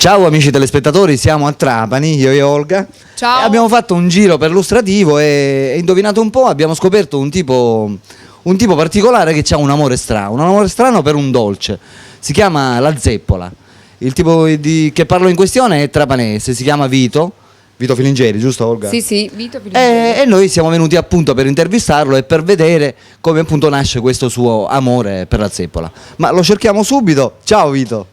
Ciao amici telespettatori, siamo a Trapani, io e Olga. Ciao. E abbiamo fatto un giro perlustrativo e indovinato un po', abbiamo scoperto un tipo particolare che ha un amore strano per un dolce. Si chiama la zeppola. Il tipo che parlo in questione è trapanese, si chiama Vito Filingeri, giusto Olga? Sì, Vito Filingeri. E noi siamo venuti appunto per intervistarlo e per vedere come appunto nasce questo suo amore per la zeppola. Ma lo cerchiamo subito. Ciao Vito.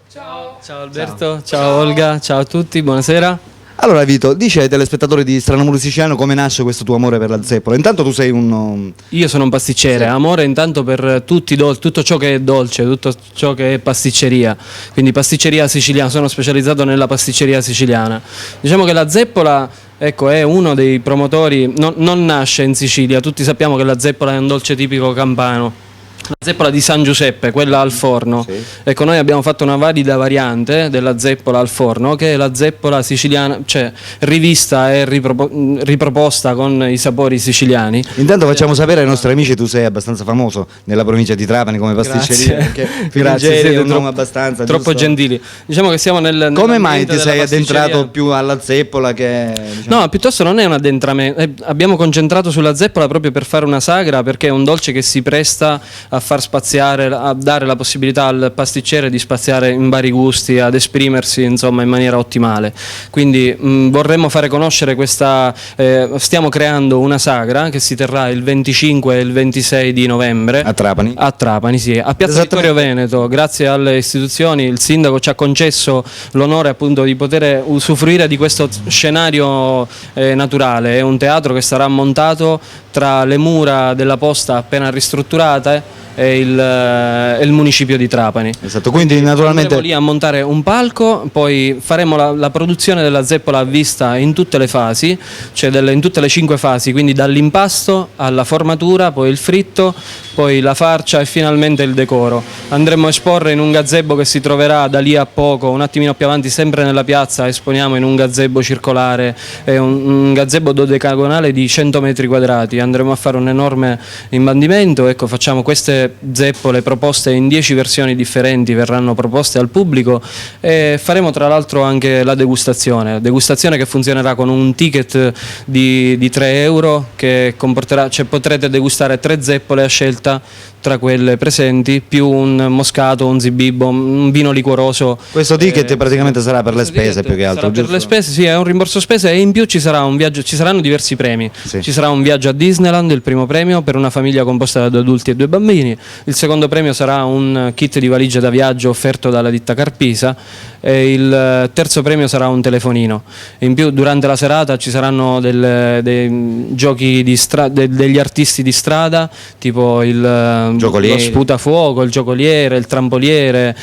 Ciao Alberto, ciao Olga, ciao a tutti, buonasera. Allora Vito, dici ai telespettatori di Strano Musiciano come nasce questo tuo amore per la zeppola. Intanto tu sei un... Io sono un pasticcere, amore intanto per tutto ciò che è dolce, tutto ciò che è pasticceria, quindi pasticceria siciliana, sono specializzato nella pasticceria siciliana. Diciamo che la zeppola, ecco, è uno dei promotori, non nasce in Sicilia, tutti sappiamo che la zeppola è un dolce tipico campano. La zeppola di San Giuseppe, quella al forno. Sì. Ecco, noi abbiamo fatto una valida variante della zeppola al forno, che è la zeppola siciliana, cioè rivista e riproposta con i sapori siciliani. Intanto facciamo sapere ai nostri amici, tu sei abbastanza famoso nella provincia di Trapani come pasticceria. Grazie. Grazie, Siete è un nome abbastanza troppo giusto? gentili. Diciamo che siamo Come mai ti sei pasticceria. addentrato più alla zeppola che... diciamo... No, piuttosto non è un addentramento. Abbiamo concentrato sulla zeppola proprio per fare una sagra, perché è un dolce che si presta a far spaziare, a dare la possibilità al pasticcere di spaziare in vari gusti, ad esprimersi insomma in maniera ottimale. Quindi vorremmo fare conoscere questa, stiamo creando una sagra che si terrà il 25 e il 26 di novembre A Trapani? A Trapani, sì, a Piazza Vittorio Veneto. Grazie alle istituzioni il sindaco ci ha concesso l'onore appunto di poter usufruire di questo scenario naturale. È un teatro che sarà montato tra le mura della posta appena ristrutturate e il municipio di Trapani. Esatto, quindi naturalmente... Andremo lì a montare un palco, poi faremo la produzione della zeppola a vista in tutte le fasi, cioè in tutte le 5 fasi, quindi dall'impasto alla formatura, poi il fritto, poi la farcia e finalmente il decoro. Andremo a esporre in un gazebo che si troverà da lì a poco, un attimino più avanti, sempre nella piazza, esponiamo in un gazebo circolare, un gazebo dodecagonale di 100 metri quadrati. Andremo a fare un enorme imbandimento, ecco, facciamo queste zeppole proposte in 10 versioni differenti, verranno proposte al pubblico e faremo tra l'altro anche la degustazione che funzionerà con un ticket di 3 euro che comporterà, cioè potrete degustare 3 zeppole a scelta tra quelle presenti, più un moscato, un zibibbo, un vino liquoroso. Questo ticket praticamente sarà per le spese più che altro, sarà giusto? per le spese, sì, è un rimborso spese e in più ci sarà un viaggio, ci saranno diversi premi. Sì. Ci sarà un viaggio a Disneyland, il primo premio per una famiglia composta da 2 adulti e 2 bambini, il secondo premio sarà un kit di valigia da viaggio offerto dalla ditta Carpisa e il terzo premio sarà un telefonino. In più durante la serata ci saranno dei giochi degli artisti di strada, tipo lo sputafuoco, il giocoliere, il trampoliere,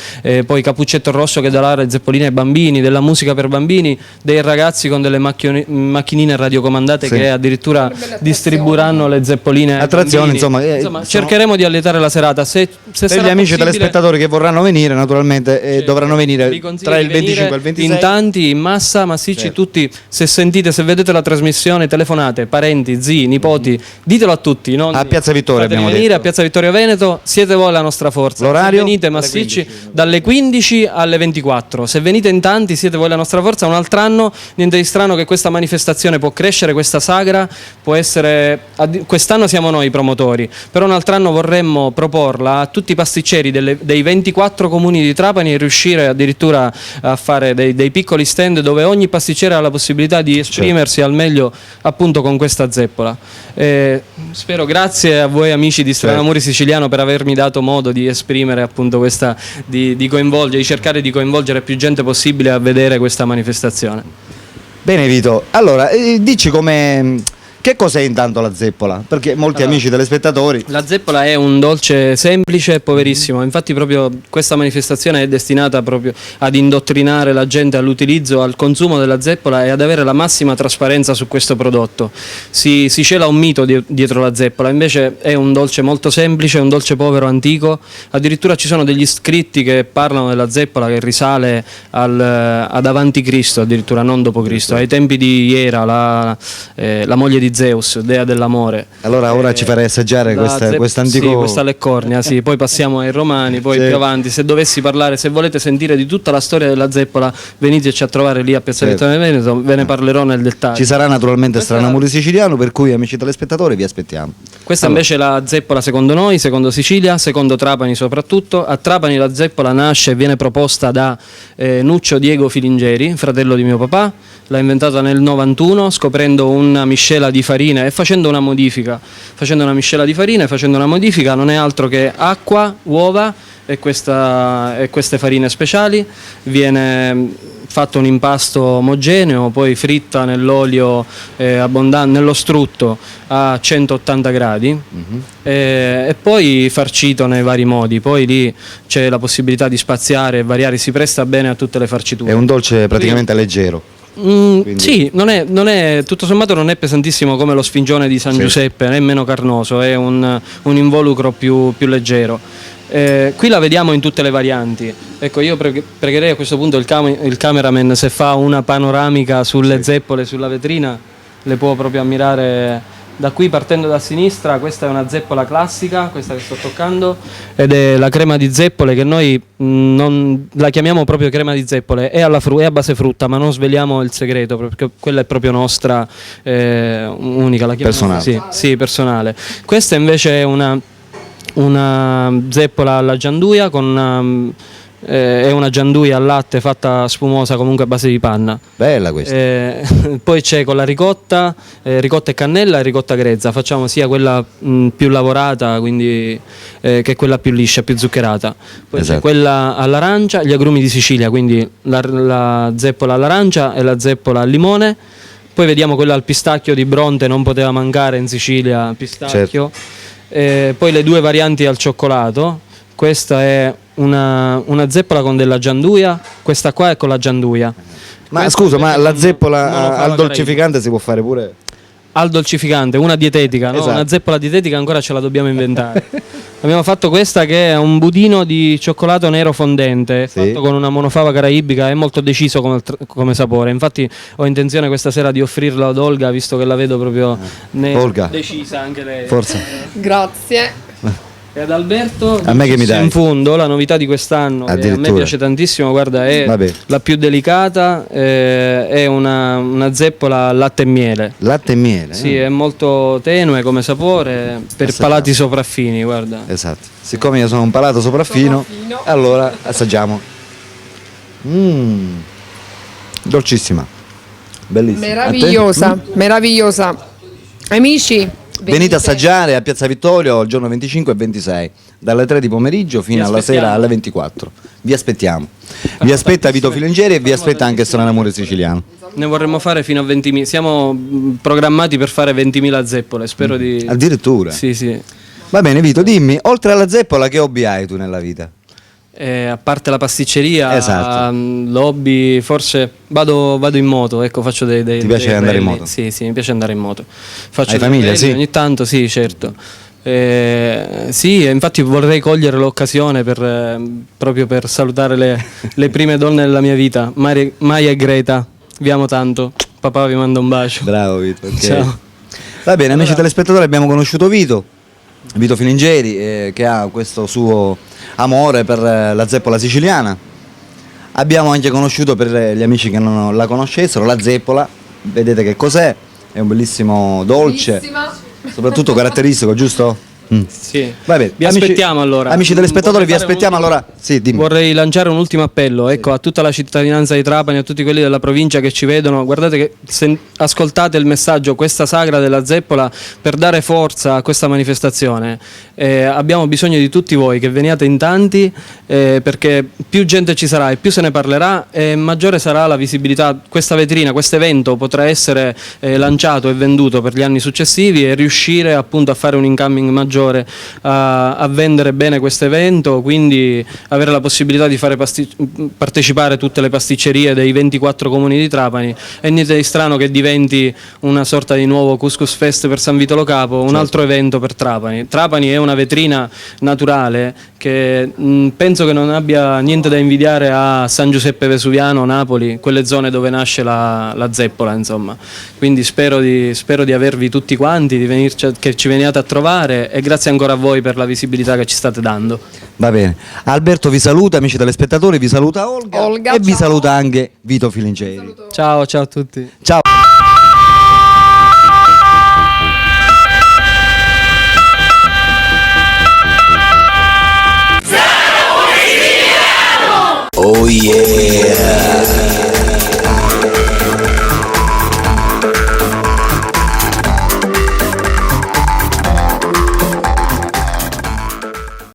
poi Cappuccetto Rosso che darà le zeppoline ai bambini, della musica per bambini, dei ragazzi con delle macchinine radiocomandate sì, che addirittura distribuiranno le zeppoline ai bambini. Insomma, cercheremo di allietare la serata. Se per sarà gli amici possibile, telespettatori che vorranno venire naturalmente dovranno venire tra il 25 e il 26 in tanti, in massa, massicci, certo. Tutti, se vedete la trasmissione, telefonate, parenti, zii, nipoti, ditelo a tutti, no? A Piazza Vittorio abbiamo venire detto. A Piazza Vittorio Veneto, siete voi la nostra forza. L'orario? Se venite massicci dalle 15 alle 24. Se venite in tanti siete voi la nostra forza. Un altro anno, niente di strano che questa manifestazione può crescere, questa sagra può essere, quest'anno siamo noi i promotori, però un altro anno vorremmo proporla a tutti i pasticceri dei 24 comuni di Trapani e riuscire addirittura a fare dei piccoli stand dove ogni pasticcere ha la possibilità di esprimersi al meglio appunto con questa zeppola. Spero, grazie a voi amici di Strano Amore Siciliano per avermi dato modo di esprimere appunto questa, di coinvolgere, di cercare di coinvolgere più gente possibile a vedere questa manifestazione. Bene Vito, allora dici come... Che cos'è intanto la zeppola? Perché molti amici telespettatori... La zeppola è un dolce semplice e poverissimo, infatti proprio questa manifestazione è destinata proprio ad indottrinare la gente all'utilizzo, al consumo della zeppola e ad avere la massima trasparenza su questo prodotto. Si cela un mito dietro la zeppola, invece è un dolce molto semplice, un dolce povero, antico, addirittura ci sono degli scritti che parlano della zeppola che risale ad avanti Cristo, addirittura non dopo Cristo, ai tempi di Iera, la moglie di Zeus, dea dell'amore. Allora ora ci farei assaggiare questo antico... Sì, questa leccornia, sì. Poi passiamo ai romani, poi Sì. più avanti. Se dovessi parlare, se volete sentire di tutta la storia della zeppola, veniteci a trovare lì a Piazza Certo. Vittorio Veneto, ve ne parlerò nel dettaglio. Ci sarà naturalmente Stranamore siciliano, per cui amici telespettatori vi aspettiamo. Questa Allora, invece è la zeppola secondo noi, secondo Sicilia, secondo Trapani soprattutto. A Trapani la zeppola nasce e viene proposta da Nuccio Diego Filingeri, fratello di mio papà. L'ha inventata nel 91 scoprendo una miscela di farina e facendo una modifica. Facendo una miscela di farina e facendo una modifica non è altro che acqua, uova e queste farine speciali. Viene fatto un impasto omogeneo, poi fritta nell'olio nello strutto a 180 gradi e poi farcito nei vari modi. Poi lì c'è la possibilità di spaziare e variare, si presta bene a tutte le farciture. è un dolce praticamente leggero. Sì, non è, tutto sommato non è pesantissimo come lo sfingione di San Sì. Giuseppe, è meno carnoso, è un involucro più leggero. Qui la vediamo in tutte le varianti. Ecco, io pregherei a questo punto il cameraman, se fa una panoramica sulle zeppole sulla vetrina, le può proprio ammirare da qui, partendo da sinistra. Questa è una zeppola classica, questa che sto toccando, ed è la crema di zeppole, che noi non la chiamiamo proprio crema di zeppole, è a base frutta, ma non sveliamo il segreto perché quella è proprio nostra, unica, la chiamiamo Personale. così. Sì, personale. Questa invece è una zeppola alla gianduia è una gianduia al latte fatta spumosa, comunque a base di panna. Bella questa. Poi c'è con la ricotta e cannella e ricotta grezza. Facciamo sia quella più lavorata, quindi che quella più liscia, più zuccherata. Poi Esatto. c'è quella all'arancia, gli agrumi di Sicilia, quindi la zeppola all'arancia e la zeppola al limone. Poi vediamo quella al pistacchio di Bronte, non poteva mancare in Sicilia, pistacchio. Poi le due varianti al cioccolato. Questa è una zeppola con della gianduia, questa qua è con la gianduia. Ma Questa scusa, ma invece la con zeppola monofava al dolcificante si può fare pure? al dolcificante, una dietetica, no? Esatto. Una zeppola dietetica ancora ce la dobbiamo inventare. Abbiamo fatto questa che è un budino di cioccolato nero fondente, Sì. fatto con una monofava caraibica, è molto deciso come sapore. Infatti ho intenzione questa sera di offrirlo ad Olga, visto che la vedo proprio Olga. decisa anche lei. Forza. Grazie. E ad Alberto A me che mi dai? in fondo la novità di quest'anno, che a me Addirittura. piace tantissimo, guarda, è Vabbè. la più delicata, è una zeppola al latte e miele. Latte e miele. Sì, è molto tenue come sapore, per Assaggiamo. palati sopraffini, guarda. Esatto. Siccome io sono un palato sopraffino, Sopraffino. allora assaggiamo. Dolcissima. Bellissima. Meravigliosa, A te? meravigliosa. Amici, Venite a assaggiare a Piazza Vittorio il giorno 25 e 26, dalle 3 di pomeriggio fino Vi alla aspettiamo. sera alle 24. Vi aspettiamo. Vi aspetta Vito Filingeri e vi aspetta anche Stranamore Siciliano. Ne vorremmo fare fino a 20.000, siamo programmati per fare 20.000 zeppole, spero di... Addirittura. Sì, sì. Va bene Vito, dimmi, oltre alla zeppola che hobby hai tu nella vita? A parte la pasticceria, Esatto. l'hobby, forse vado in moto, ecco, faccio dei Ti piace dei andare in rally. moto? Sì, sì, mi piace andare in moto. Faccio Hai dei famiglia, rally sì? ogni tanto, sì, certo. Sì, e infatti vorrei cogliere l'occasione proprio per salutare le prime donne della mia vita, Maya e Greta. Vi amo tanto. Papà vi manda un bacio. Bravo Vito, ok. Ciao. Va bene, amici telespettatori, abbiamo conosciuto Vito Filingeri, che ha questo suo amore per la zeppola siciliana. Abbiamo anche conosciuto, per gli amici che non la conoscessero, la zeppola. Vedete che cos'è? È un bellissimo dolce, soprattutto caratteristico, giusto? Sì. Va bene, Vi amici- aspettiamo allora. Amici telespettatori, Vorrei vi fare aspettiamo allora. Sì, dimmi. Vorrei lanciare un ultimo appello, ecco, a tutta la cittadinanza di Trapani, a tutti quelli della provincia che ci vedono. Guardate che ascoltate il messaggio, questa sagra della zeppola, per dare forza a questa manifestazione. Abbiamo bisogno di tutti voi, che veniate in tanti, perché più gente ci sarà e più se ne parlerà e maggiore sarà la visibilità. Questa vetrina, questo evento potrà essere lanciato e venduto per gli anni successivi e riuscire appunto a fare un incoming maggiore, a vendere bene questo evento, quindi avere la possibilità di fare partecipare tutte le pasticcerie dei 24 comuni di Trapani. E niente di strano che diventi una sorta di nuovo Couscous Fest per San Vito Lo Capo, un altro evento per Trapani. Trapani è una vetrina naturale che penso che non abbia niente da invidiare a San Giuseppe Vesuviano, Napoli, quelle zone dove nasce la zeppola, insomma. Quindi spero di avervi tutti quanti, che ci veniate a trovare, e grazie ancora a voi per la visibilità che ci state dando. Va bene. Alberto vi saluta, amici telespettatori, vi saluta Olga, e vi ciao. saluta anche Vito Filingeri. Ciao a tutti. Ciao. Oh yeah!